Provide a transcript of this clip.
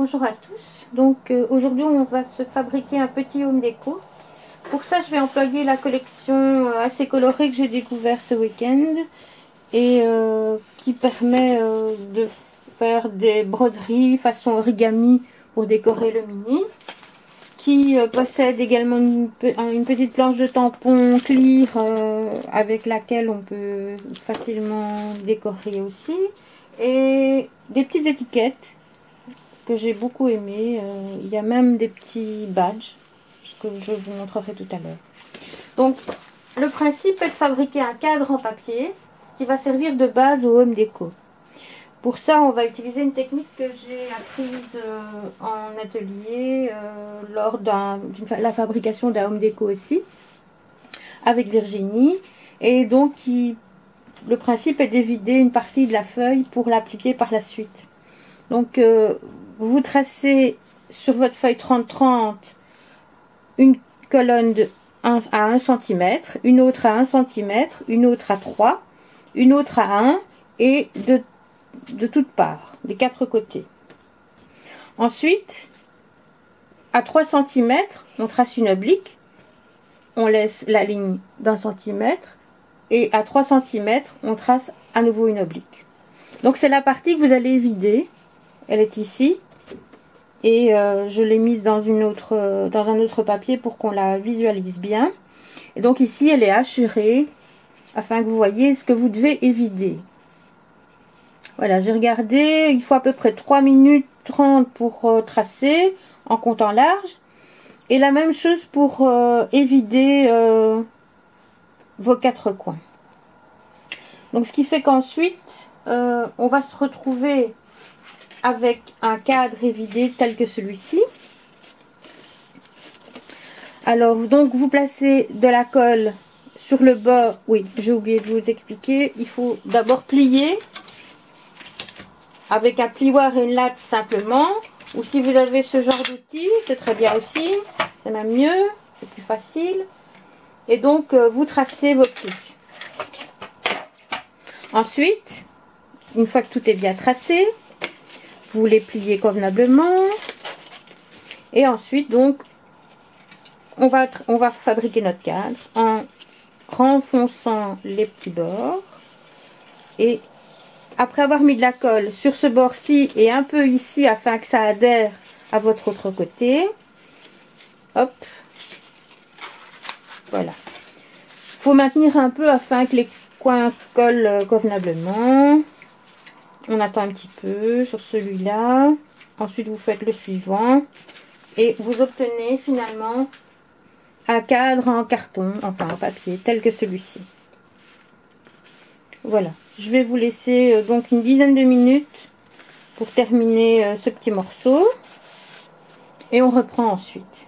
Bonjour à tous. Donc aujourd'hui on va se fabriquer un petit home déco. Pour ça je vais employer la collection assez colorée que j'ai découvert ce week-end et qui permet de faire des broderies façon origami pour décorer le mini, qui possède également une petite planche de tampon clear avec laquelle on peut facilement décorer aussi, et des petites étiquettes que j'ai beaucoup aimé. Il y a même des petits badges que je vous montrerai tout à l'heure. Donc le principe est de fabriquer un cadre en papier qui va servir de base au home déco. Pour ça on va utiliser une technique que j'ai apprise en atelier lors de la fabrication d'un home déco aussi avec Virginie, et donc le principe est d'évider une partie de la feuille pour l'appliquer par la suite. Donc vous tracez sur votre feuille 30-30 une colonne de 1 à 1 cm, une autre à 1 cm, une autre à 3, une autre à 1 et de toutes parts, des quatre côtés. Ensuite, à 3 cm, on trace une oblique, on laisse la ligne d'1 cm et à 3 cm, on trace à nouveau une oblique. Donc c'est la partie que vous allez vider. Elle est ici et je l'ai mise dans un autre papier pour qu'on la visualise bien. Et donc ici elle est hachurée afin que vous voyez ce que vous devez évider. Voilà, j'ai regardé, il faut à peu près 3 minutes 30 pour tracer en comptant large, et la même chose pour évider vos quatre coins. Donc ce qui fait qu'ensuite on va se retrouver avec un cadre évidé tel que celui-ci. Alors donc vous placez de la colle sur le bord. Oui, j'ai oublié de vous expliquer, il faut d'abord plier avec un plioir et une latte simplement, ou si vous avez ce genre d'outil c'est très bien aussi, c'est même mieux, c'est plus facile. Et donc vous tracez vos plis. Ensuite, une fois que tout est bien tracé, vous les pliez convenablement, et ensuite donc on va fabriquer notre cadre en renfonçant les petits bords, et après avoir mis de la colle sur ce bord-ci et un peu ici afin que ça adhère à votre autre côté, hop, voilà. Faut maintenir un peu afin que les coins collent convenablement. On attend un petit peu sur celui-là. Ensuite, vous faites le suivant. Et vous obtenez finalement un cadre en carton, enfin en papier, tel que celui-ci. Voilà. Je vais vous laisser donc une dizaine de minutes pour terminer ce petit morceau. Et on reprend ensuite.